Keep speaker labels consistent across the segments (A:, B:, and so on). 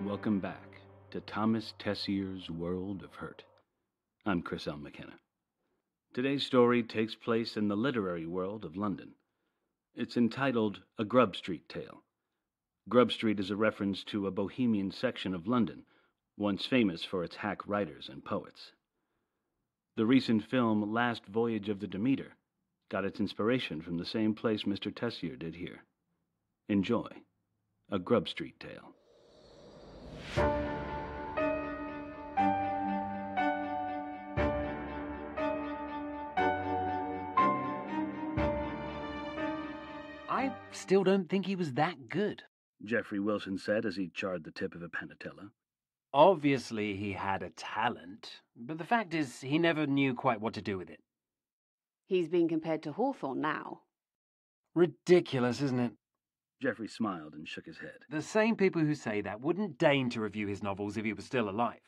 A: welcome back to Thomas Tessier's World of Hurt. I'm Chris L. McKenna. Today's story takes place in the literary world of London. It's entitled A Grub Street Tale. Grub Street is a reference to a bohemian section of London, once famous for its hack writers and poets. The recent film Last Voyage of the Demeter got its inspiration from the same place Mr. Tessier did here. Enjoy A Grub Street Tale.
B: I still don't think he was that good.
A: Geoffrey Wilson said as he charred the tip of a panatella.
B: Obviously he had a talent, but the fact is he never knew quite what to do with it.
C: He's being compared to Hawthorne now.
B: Ridiculous, isn't it?
A: Geoffrey smiled and shook his head.
B: The same people who say that wouldn't deign to review his novels if he was still alive.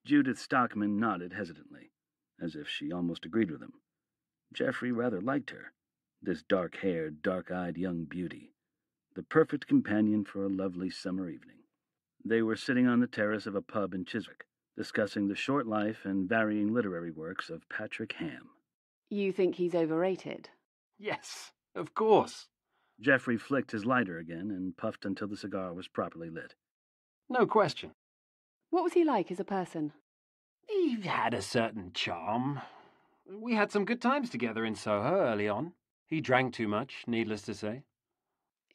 A: Judith Stockman nodded hesitantly, as if she almost agreed with him. Geoffrey rather liked her, this dark-haired, dark-eyed young beauty, the perfect companion for a lovely summer evening. They were sitting on the terrace of a pub in Chiswick, discussing the short life and varying literary works of Patrick Hamm.
C: You think he's overrated?
B: Yes, of course.
A: Geoffrey flicked his lighter again and puffed until the cigar was properly lit.
B: No question.
C: What was he like as a person?
B: He had a certain charm. We had some good times together in Soho early on. He drank too much, needless to say.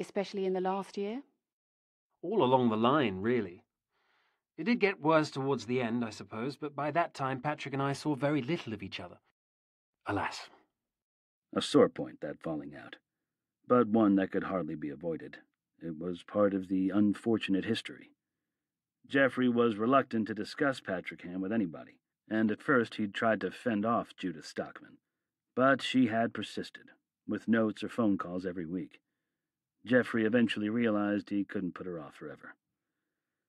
C: Especially in the last year?
B: All along the line, really. It did get worse towards the end, I suppose, but by that time Patrick and I saw very little of each other. Alas.
A: A sore point, that falling out, but one that could hardly be avoided. It was part of the unfortunate history. Geoffrey was reluctant to discuss Patrick Hamm with anybody, and at first he'd tried to fend off Judith Stockman, but she had persisted, with notes or phone calls every week. Geoffrey eventually realized he couldn't put her off forever.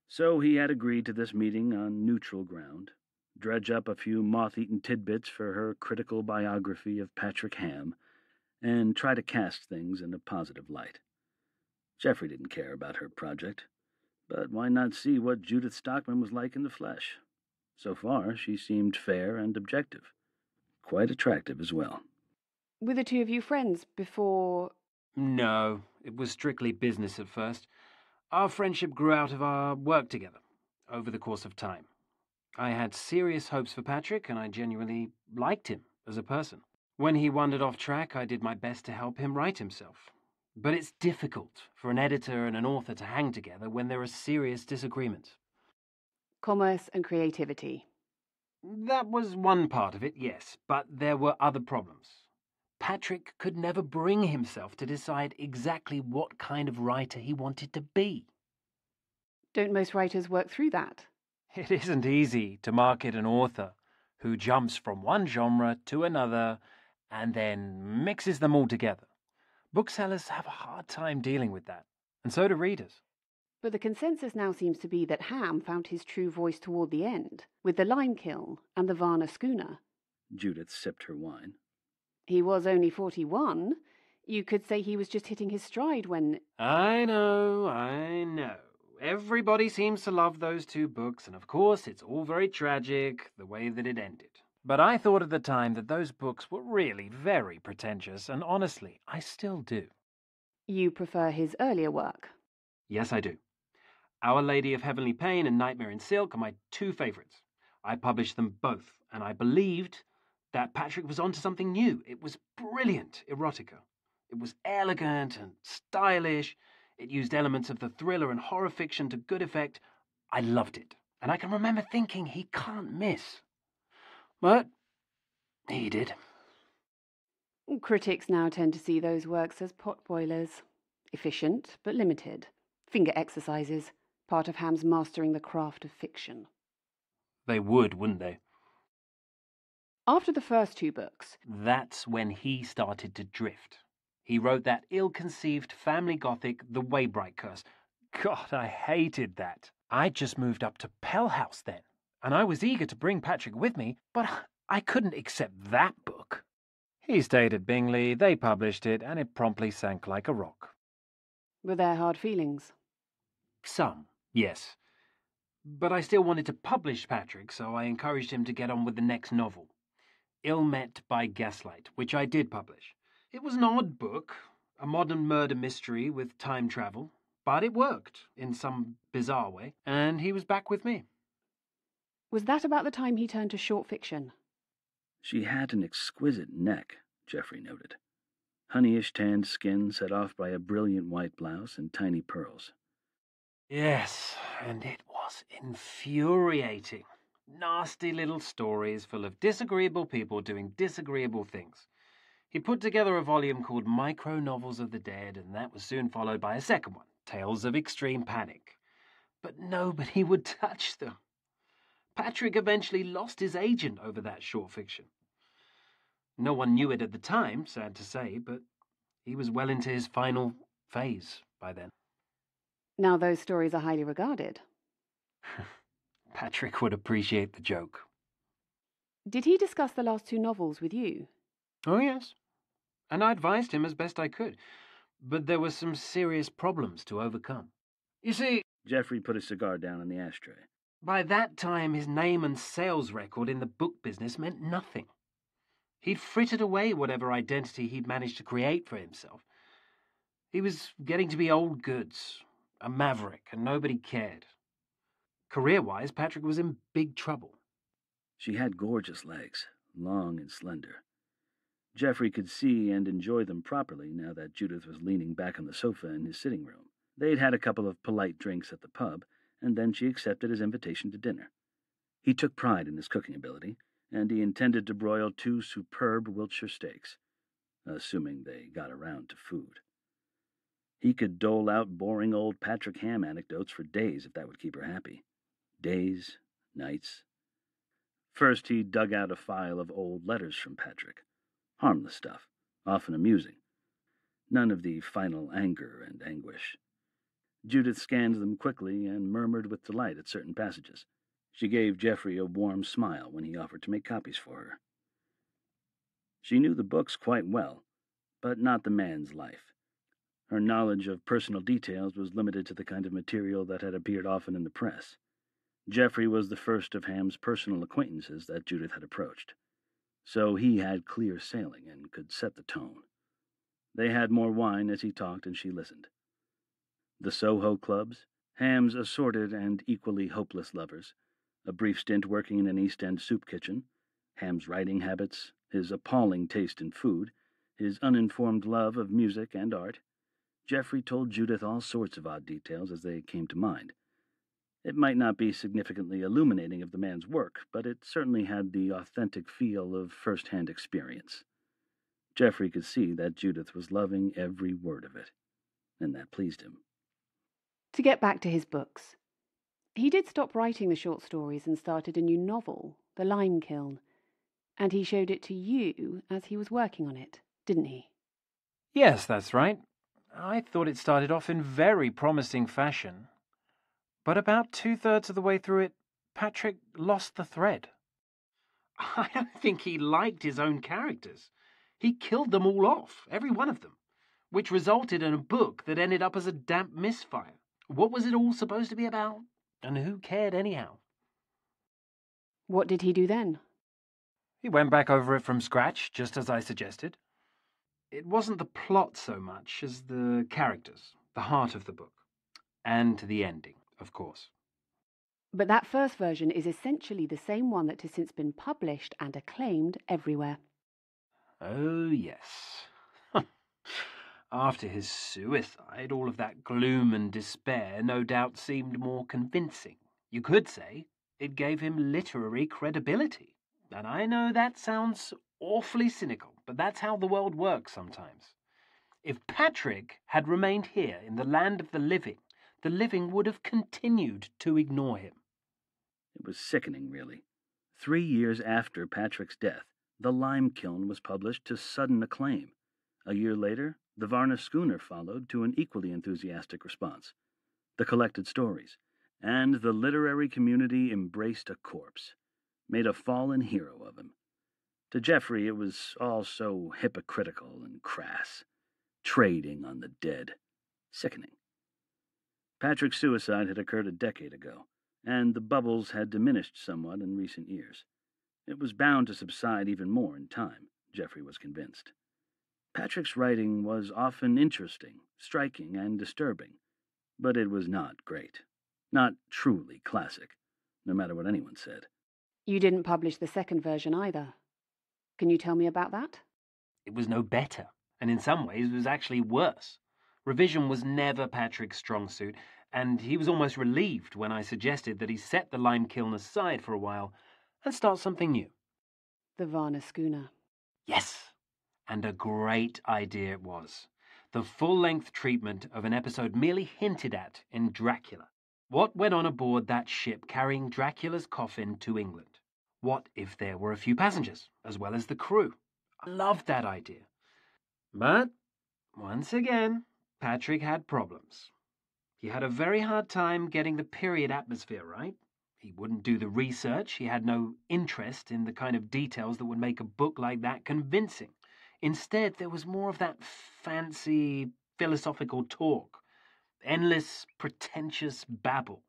A: So he had agreed to this meeting on neutral ground, dredge up a few moth-eaten tidbits for her critical biography of Patrick Hamm, and try to cast things in a positive light. Geoffrey didn't care about her project, but why not see what Judith Stockman was like in the flesh? So far, she seemed fair and objective, quite attractive as well.
C: Were the two of you friends before...
B: No, it was strictly business at first. Our friendship grew out of our work together, over the course of time. I had serious hopes for Patrick, and I genuinely liked him as a person. When he wandered off track, I did my best to help him right himself. But it's difficult for an editor and an author to hang together when there are serious disagreements.
C: Commerce and creativity.
B: That was one part of it, yes, but there were other problems. Patrick could never bring himself to decide exactly what kind of writer he wanted to be.
C: Don't most writers work through that?
B: It isn't easy to market an author who jumps from one genre to another and then mixes them all together. Booksellers have a hard time dealing with that, and so do readers.
C: But the consensus now seems to be that Hamm found his true voice toward the end, with the lime kiln and the Varna schooner.
A: Judith sipped her wine.
C: He was only 41. You could say he was just hitting his stride when...
B: I know. Everybody seems to love those two books, and of course it's all very tragic, the way that it ended. But I thought at the time that those books were really very pretentious, and honestly, I still do.
C: You prefer his earlier work?
B: Yes, I do. Our Lady of Heavenly Pain and Nightmare in Silk are my two favourites. I published them both, and I believed that Patrick was onto something new. It was brilliant erotica. It was elegant and stylish. It used elements of the thriller and horror fiction to good effect. I loved it, and I can remember thinking he can't miss. But he did.
C: Critics now tend to see those works as potboilers. Efficient, but limited. Finger exercises. Part of Hamm's mastering the craft of fiction.
B: They would, wouldn't they?
C: After the first two books...
B: That's when he started to drift. He wrote that ill-conceived family gothic, The Waybright Curse. God, I hated that. I just moved up to Pell House then, and I was eager to bring Patrick with me, but I couldn't accept that book. He stayed at Bingley, they published it, and it promptly sank like a rock.
C: Were there hard feelings?
B: Some, yes. But I still wanted to publish Patrick, so I encouraged him to get on with the next novel, Ill Met by Gaslight, which I did publish. It was an odd book, a modern murder mystery with time travel, but it worked in some bizarre way, and he was back with me.
C: Was that about the time he turned to short fiction?
A: She had an exquisite neck, Geoffrey noted. Honeyish tanned skin set off by a brilliant white blouse and tiny pearls.
B: Yes, and it was infuriating. Nasty little stories full of disagreeable people doing disagreeable things. He put together a volume called Micro Novels of the Dead, and that was soon followed by a second one, Tales of Extreme Panic. But nobody would touch them. Patrick eventually lost his agent over that short fiction. No one knew it at the time, sad to say, but he was well into his final phase by then.
C: Now those stories are highly regarded.
B: Patrick would appreciate the joke.
C: Did he discuss the last two novels with you?
B: Oh, yes. And I advised him as best I could. But there were some serious problems to overcome. You see,
A: Geoffrey put his cigar down on the ashtray.
B: By that time, his name and sales record in the book business meant nothing. He'd frittered away whatever identity he'd managed to create for himself. He was getting to be old goods, a maverick, and nobody cared. Career-wise, Patrick was in big trouble.
A: She had gorgeous legs, long and slender. Geoffrey could see and enjoy them properly now that Judith was leaning back on the sofa in his sitting room. They'd had a couple of polite drinks at the pub, and then she accepted his invitation to dinner. He took pride in his cooking ability, and he intended to broil 2 superb Wiltshire steaks, assuming they got around to food. He could dole out boring old Patrick Hamm anecdotes for days if that would keep her happy. Days, nights. First he dug out a file of old letters from Patrick. Harmless stuff, often amusing. None of the final anger and anguish. Judith scanned them quickly and murmured with delight at certain passages. She gave Geoffrey a warm smile when he offered to make copies for her. She knew the books quite well, but not the man's life. Her knowledge of personal details was limited to the kind of material that had appeared often in the press. Geoffrey was the first of Hamm's personal acquaintances that Judith had approached, so he had clear sailing and could set the tone. They had more wine as he talked and she listened. The Soho clubs, Hamm's assorted and equally hopeless lovers, a brief stint working in an East End soup kitchen, Hamm's writing habits, his appalling taste in food, his uninformed love of music and art. Geoffrey told Judith all sorts of odd details as they came to mind. It might not be significantly illuminating of the man's work, but it certainly had the authentic feel of first-hand experience. Geoffrey could see that Judith was loving every word of it, and that pleased him.
C: To get back to his books, he did stop writing the short stories and started a new novel, The Lime Kiln, and he showed it to you as he was working on it, didn't he?
B: Yes, that's right. I thought it started off in very promising fashion. But about 2/3 of the way through it, Patrick lost the thread. I don't think he liked his own characters. He killed them all off, every one of them, which resulted in a book that ended up as a damp misfire. What was it all supposed to be about? And who cared anyhow?
C: What did he do then?
B: He went back over it from scratch, just as I suggested. It wasn't the plot so much as the characters, the heart of the book, and the ending, of course.
C: But that first version is essentially the same one that has since been published and acclaimed everywhere.
B: Oh, yes. After his suicide, all of that gloom and despair no doubt seemed more convincing. You could say it gave him literary credibility. And I know that sounds awfully cynical, but that's how the world works sometimes. If Patrick had remained here in the land of the living would have continued to ignore him.
A: It was sickening, really. 3 years after Patrick's death, The Lime Kiln was published to sudden acclaim. A year later, The Varna Schooner followed to an equally enthusiastic response. The collected stories, and the literary community embraced a corpse, made a fallen hero of him. To Geoffrey, it was all so hypocritical and crass. Trading on the dead. Sickening. Patrick's suicide had occurred a decade ago, and the bubbles had diminished somewhat in recent years. It was bound to subside even more in time, Geoffrey was convinced. Patrick's writing was often interesting, striking, and disturbing, but it was not great. Not truly classic, no matter what anyone said.
C: You didn't publish the second version either. Can you tell me about that?
B: It was no better, and in some ways was actually worse. Revision was never Patrick's strong suit, and he was almost relieved when I suggested that he set the lime kiln aside for a while and start something new.
C: The Varna schooner.
B: Yes, and a great idea it was. The full-length treatment of an episode merely hinted at in Dracula. What went on aboard that ship carrying Dracula's coffin to England? What if there were a few passengers, as well as the crew? I loved that idea. But, once again, Patrick had problems. He had a very hard time getting the period atmosphere right. He wouldn't do the research. He had no interest in the kind of details that would make a book like that convincing. Instead, there was more of that fancy, philosophical talk, endless, pretentious babble.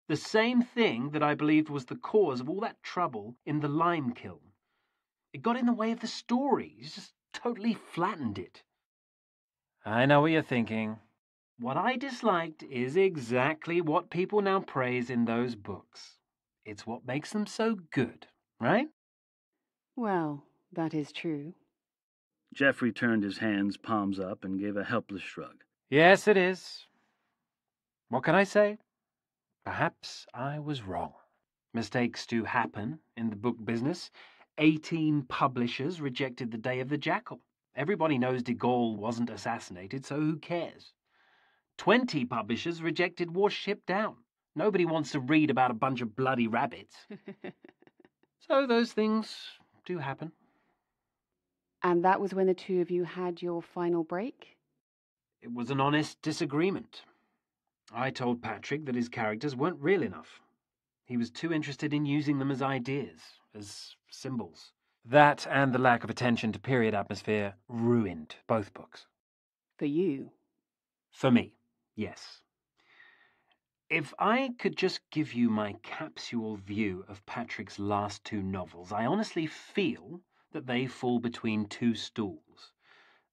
B: The same thing that I believed was the cause of all that trouble in the lime kiln. It got in the way of the story. It just totally flattened it. I know what you're thinking. What I disliked is exactly what people now praise in those books. It's what makes them so good, right?
C: Well, that is true.
A: Geoffrey turned his hands palms up and gave a helpless shrug.
B: Yes, it is. What can I say? Perhaps I was wrong. Mistakes do happen in the book business. 18 publishers rejected The Day of the Jackal. Everybody knows de Gaulle wasn't assassinated, so who cares? 20 publishers rejected Warship Down. Nobody wants to read about a bunch of bloody rabbits. So those things do happen.
C: And that was when the two of you had your final break?
B: It was an honest disagreement. I told Patrick that his characters weren't real enough. He was too interested in using them as ideas, as symbols. That and the lack of attention to period atmosphere ruined both books.
C: For you?
B: For me, yes. If I could just give you my capsule view of Patrick's last two novels, I honestly feel that they fall between two stools.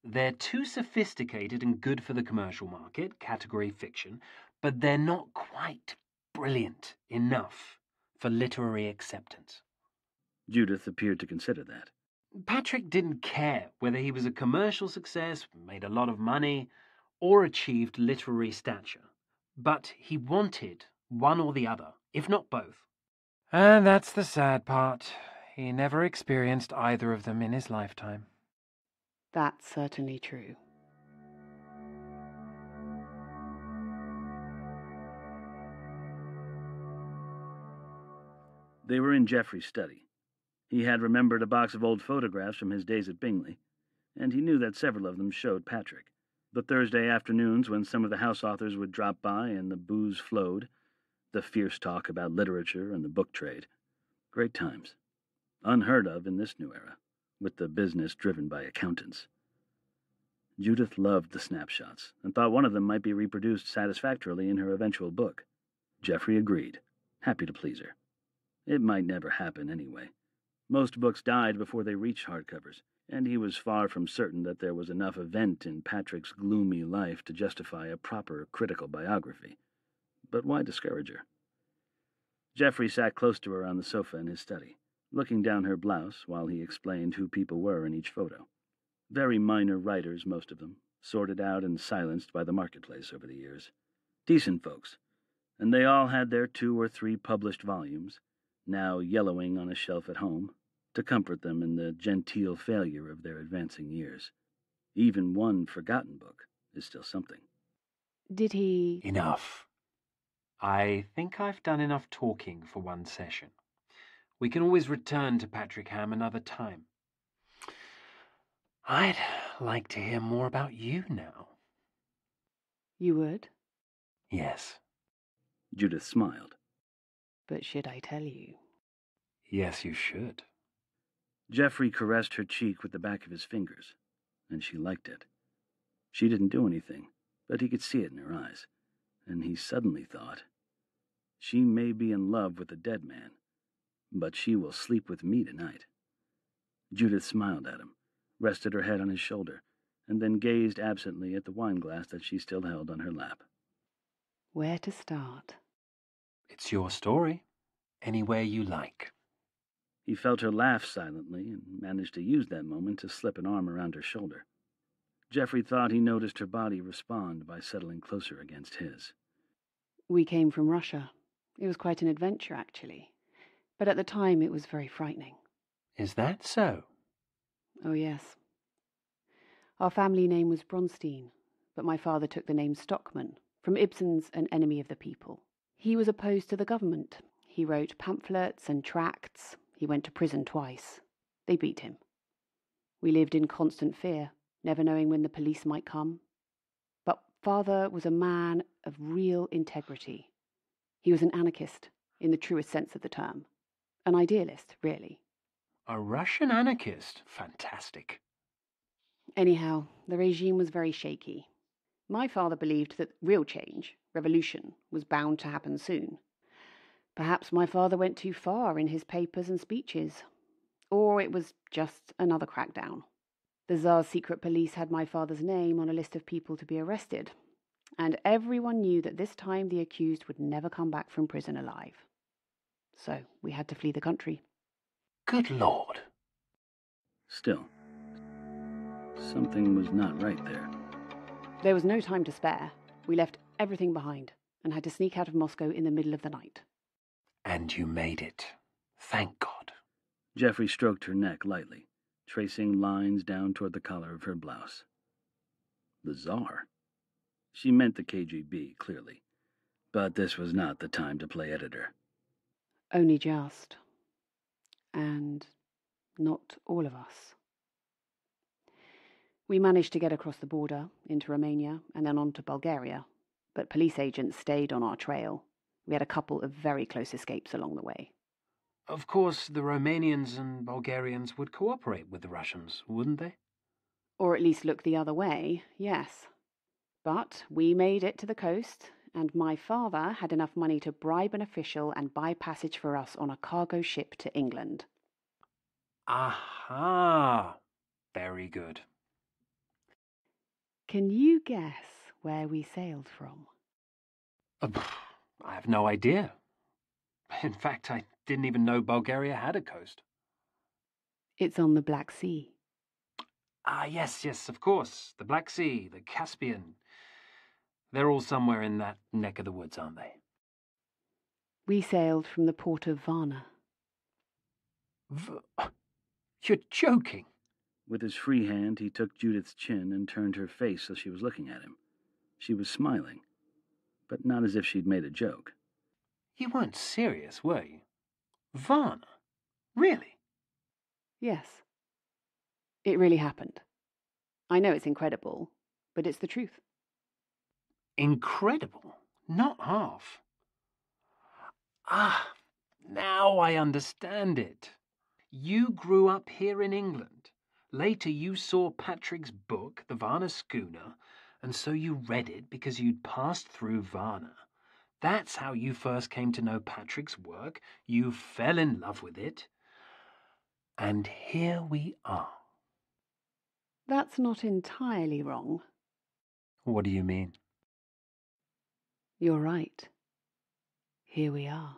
B: They're too sophisticated and good for the commercial market, category fiction, but they're not quite brilliant enough for literary acceptance.
A: Judith appeared to consider that.
B: Patrick didn't care whether he was a commercial success, made a lot of money, or achieved literary stature. But he wanted one or the other, if not both. And that's the sad part. He never experienced either of them in his lifetime.
C: That's certainly true.
A: They were in Geoffrey's study. He had remembered a box of old photographs from his days at Bingley, and he knew that several of them showed Patrick. The Thursday afternoons when some of the house authors would drop by and the booze flowed, the fierce talk about literature and the book trade. Great times. Unheard of in this new era, with the business driven by accountants. Judith loved the snapshots and thought one of them might be reproduced satisfactorily in her eventual book. Geoffrey agreed, happy to please her. It might never happen anyway. Most books died before they reached hardcovers, and he was far from certain that there was enough event in Patrick's gloomy life to justify a proper critical biography. But why discourage her? Geoffrey sat close to her on the sofa in his study, looking down her blouse while he explained who people were in each photo. Very minor writers, most of them, sorted out and silenced by the marketplace over the years. Decent folks, and they all had their 2 or 3 published volumes, now yellowing on a shelf at home, to comfort them in the genteel failure of their advancing years. Even one forgotten book is still something.
C: Did he...
B: Enough. I think I've done enough talking for one session. We can always return to Patrick Hamm another time. I'd like to hear more about you now.
C: You would?
B: Yes.
A: Judith smiled.
C: But should I tell you?
B: Yes, you should.
A: Geoffrey caressed her cheek with the back of his fingers, and she liked it. She didn't do anything, but he could see it in her eyes, and he suddenly thought, She may be in love with a dead man, but she will sleep with me tonight. Judith smiled at him, rested her head on his shoulder, and then gazed absently at the wineglass that she still held on her lap.
C: Where to start?
B: It's your story. Anywhere you like.
A: He felt her laugh silently and managed to use that moment to slip an arm around her shoulder. Geoffrey thought he noticed her body respond by settling closer against his.
C: We came from Russia. It was quite an adventure, actually. But at the time, it was very frightening.
B: Is that so?
C: Oh, yes. Our family name was Bronstein, but my father took the name Stockman, from Ibsen's An Enemy of the People. He was opposed to the government. He wrote pamphlets and tracts. He went to prison twice. They beat him. We lived in constant fear, never knowing when the police might come. But father was a man of real integrity. He was an anarchist, in the truest sense of the term. An idealist, really.
B: A Russian anarchist? Fantastic.
C: Anyhow, the regime was very shaky. My father believed that real change, revolution, was bound to happen soon. Perhaps my father went too far in his papers and speeches. Or it was just another crackdown. The Tsar's secret police had my father's name on a list of people to be arrested, and everyone knew that this time the accused would never come back from prison alive. So we had to flee the country.
B: Good Lord.
A: Still, something was not right there.
C: There was no time to spare. We left everything behind and had to sneak out of Moscow in the middle of the night.
B: And you made it. Thank God.
A: Geoffrey stroked her neck lightly, tracing lines down toward the collar of her blouse. The Tsar? She meant the KGB, clearly. But this was not the time to play editor.
C: Only just. And not all of us. We managed to get across the border, into Romania, and then on to Bulgaria. But police agents stayed on our trail. We had a couple of very close escapes along the way.
B: Of course, the Romanians and Bulgarians would cooperate with the Russians, wouldn't they?
C: Or at least look the other way, yes. But we made it to the coast, and my father had enough money to bribe an official and buy passage for us on a cargo ship to England.
B: Aha! Very good.
C: Can you guess where we sailed from?
B: I have no idea. In fact, I didn't even know Bulgaria had a coast.
C: It's on the Black Sea.
B: Ah, yes, of course. The Black Sea, the Caspian. They're all somewhere in that neck of the woods, aren't they?
C: We sailed from the port of Varna.
B: You're joking.
A: With his free hand, he took Judith's chin and turned her face so she was looking at him. She was smiling, but not as if she'd made a joke.
B: You weren't serious, were you? Varna? Really?
C: Yes. It really happened. I know it's incredible, but it's the truth.
B: Incredible? Not half. Ah, now I understand it. You grew up here in England. Later you saw Patrick's book, The Varna Schooner, and so you read it because you'd passed through Varna. That's how you first came to know Patrick's work. You fell in love with it. And here we are.
C: That's not entirely wrong.
B: What do you mean?
C: You're right. Here we are.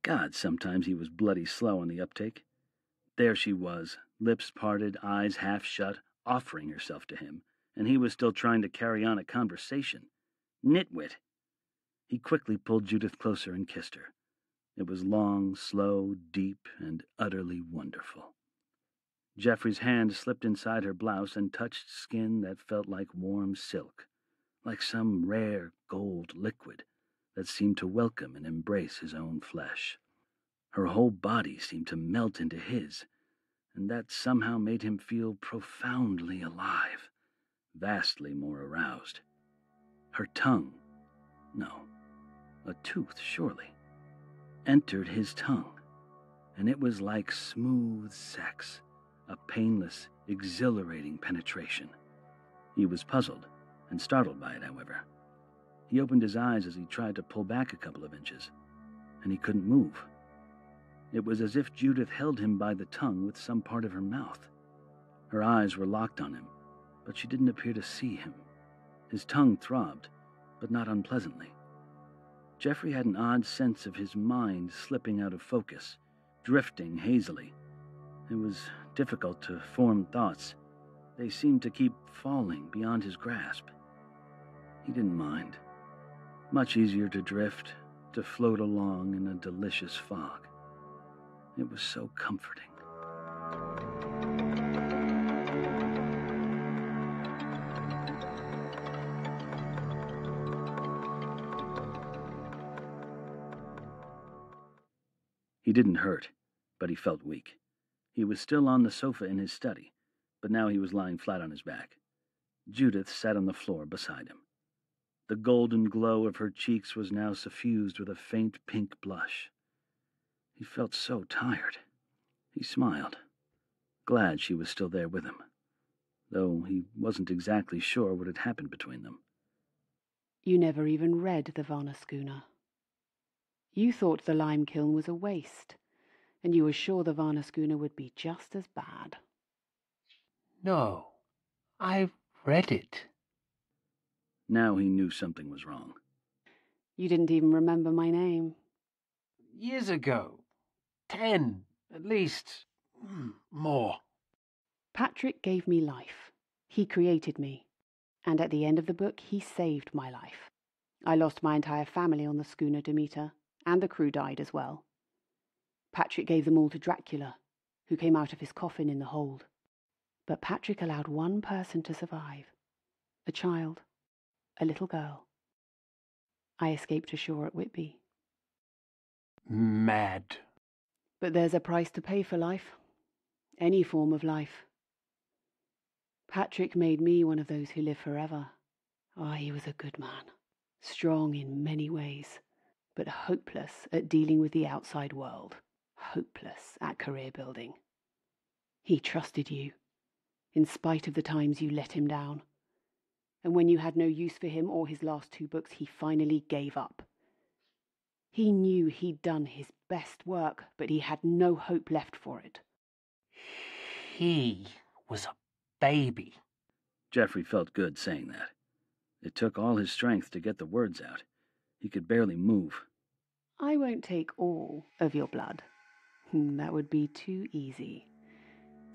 A: God, sometimes he was bloody slow on the uptake. There she was, lips parted, eyes half shut, offering herself to him, and he was still trying to carry on a conversation. Nitwit! He quickly pulled Judith closer and kissed her. It was long, slow, deep, and utterly wonderful. Geoffrey's hand slipped inside her blouse and touched skin that felt like warm silk, like some rare gold liquid that seemed to welcome and embrace his own flesh. Her whole body seemed to melt into his, and that somehow made him feel profoundly alive, vastly more aroused. Her tongue, no, a tooth surely, entered his tongue, and it was like smooth sex, a painless, exhilarating penetration. He was puzzled and startled by it, however. He opened his eyes as he tried to pull back a couple of inches, and he couldn't move. It was as if Judith held him by the tongue with some part of her mouth. Her eyes were locked on him, but she didn't appear to see him. His tongue throbbed, but not unpleasantly. Jeffrey had an odd sense of his mind slipping out of focus, drifting hazily. It was difficult to form thoughts. They seemed to keep falling beyond his grasp. He didn't mind. Much easier to drift, to float along in a delicious fog. It was so comforting. He didn't hurt, but he felt weak. He was still on the sofa in his study, but now he was lying flat on his back. Judith sat on the floor beside him. The golden glow of her cheeks was now suffused with a faint pink blush. He felt so tired. He smiled, glad she was still there with him, though he wasn't exactly sure what had happened between them.
C: You never even read the Varna schooner. You thought the lime kiln was a waste, and you were sure the Varna schooner would be just as bad.
D: No, I've read it.
A: Now he knew something was wrong.
C: You didn't even remember my name.
B: Years ago. 10, at least. More.
C: Patrick gave me life. He created me. And at the end of the book, he saved my life. I lost my entire family on the schooner Demeter, and the crew died as well. Patrick gave them all to Dracula, who came out of his coffin in the hold. But Patrick allowed one person to survive. A child. A little girl. I escaped ashore at Whitby.
B: Mad.
C: But there's a price to pay for life. Any form of life. Patrick made me one of those who live forever. Oh, he was a good man. Strong in many ways, but hopeless at dealing with the outside world. Hopeless at career building. He trusted you, in spite of the times you let him down. And when you had no use for him or his last 2 books, he finally gave up. He knew he'd done his best work, but he had no hope left for it.
D: He was a baby.
A: Jeffrey felt good saying that. It took all his strength to get the words out. He could barely move.
C: I won't take all of your blood. That would be too easy.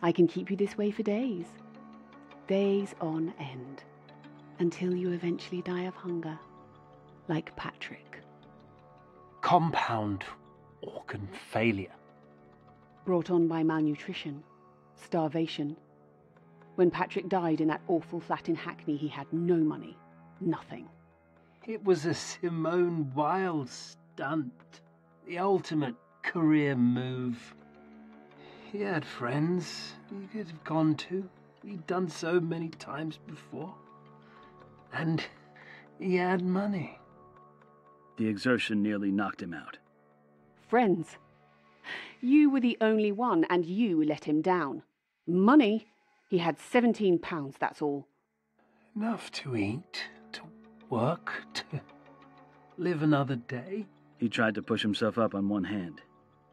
C: I can keep you this way for days. Days on end. Until you eventually die of hunger. Like Patrick.
D: Compound organ failure.
C: Brought on by malnutrition. Starvation. When Patrick died in that awful flat in Hackney, he had no money. Nothing.
B: It was a Simone Weil stunt. The ultimate career move. He had friends he could have gone to. He'd done so many times before. And he had money.
A: The exertion nearly knocked him out.
C: Friends. You were the only one, and you let him down. Money? He had £17, that's all.
B: Enough to eat, to work, to live another day.
A: He tried to push himself up on one hand.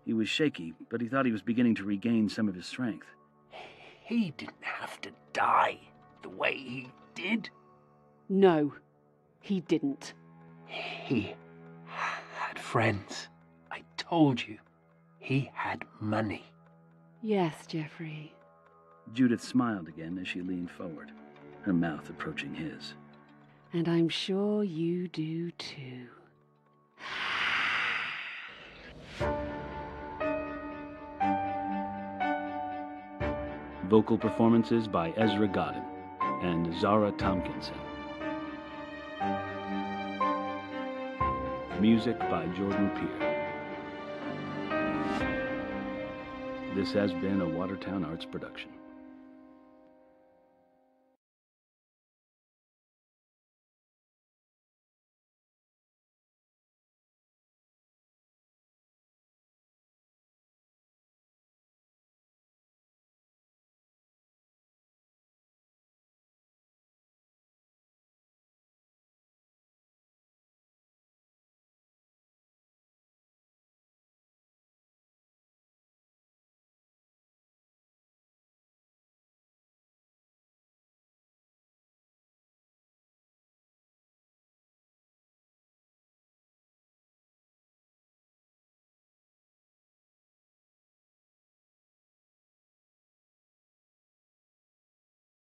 A: He was shaky, but he thought he was beginning to regain some of his strength.
D: He didn't have to die the way he did.
C: No, he didn't.
D: He had friends. I told you. He had money.
C: Yes, Jeffrey.
A: Judith smiled again as she leaned forward, her mouth approaching his.
C: And I'm sure you do too.
A: Vocal performances by Ezra Godin and Zara Tompkinson. Music by Jordan Peer. This has been a Watertown Arts production.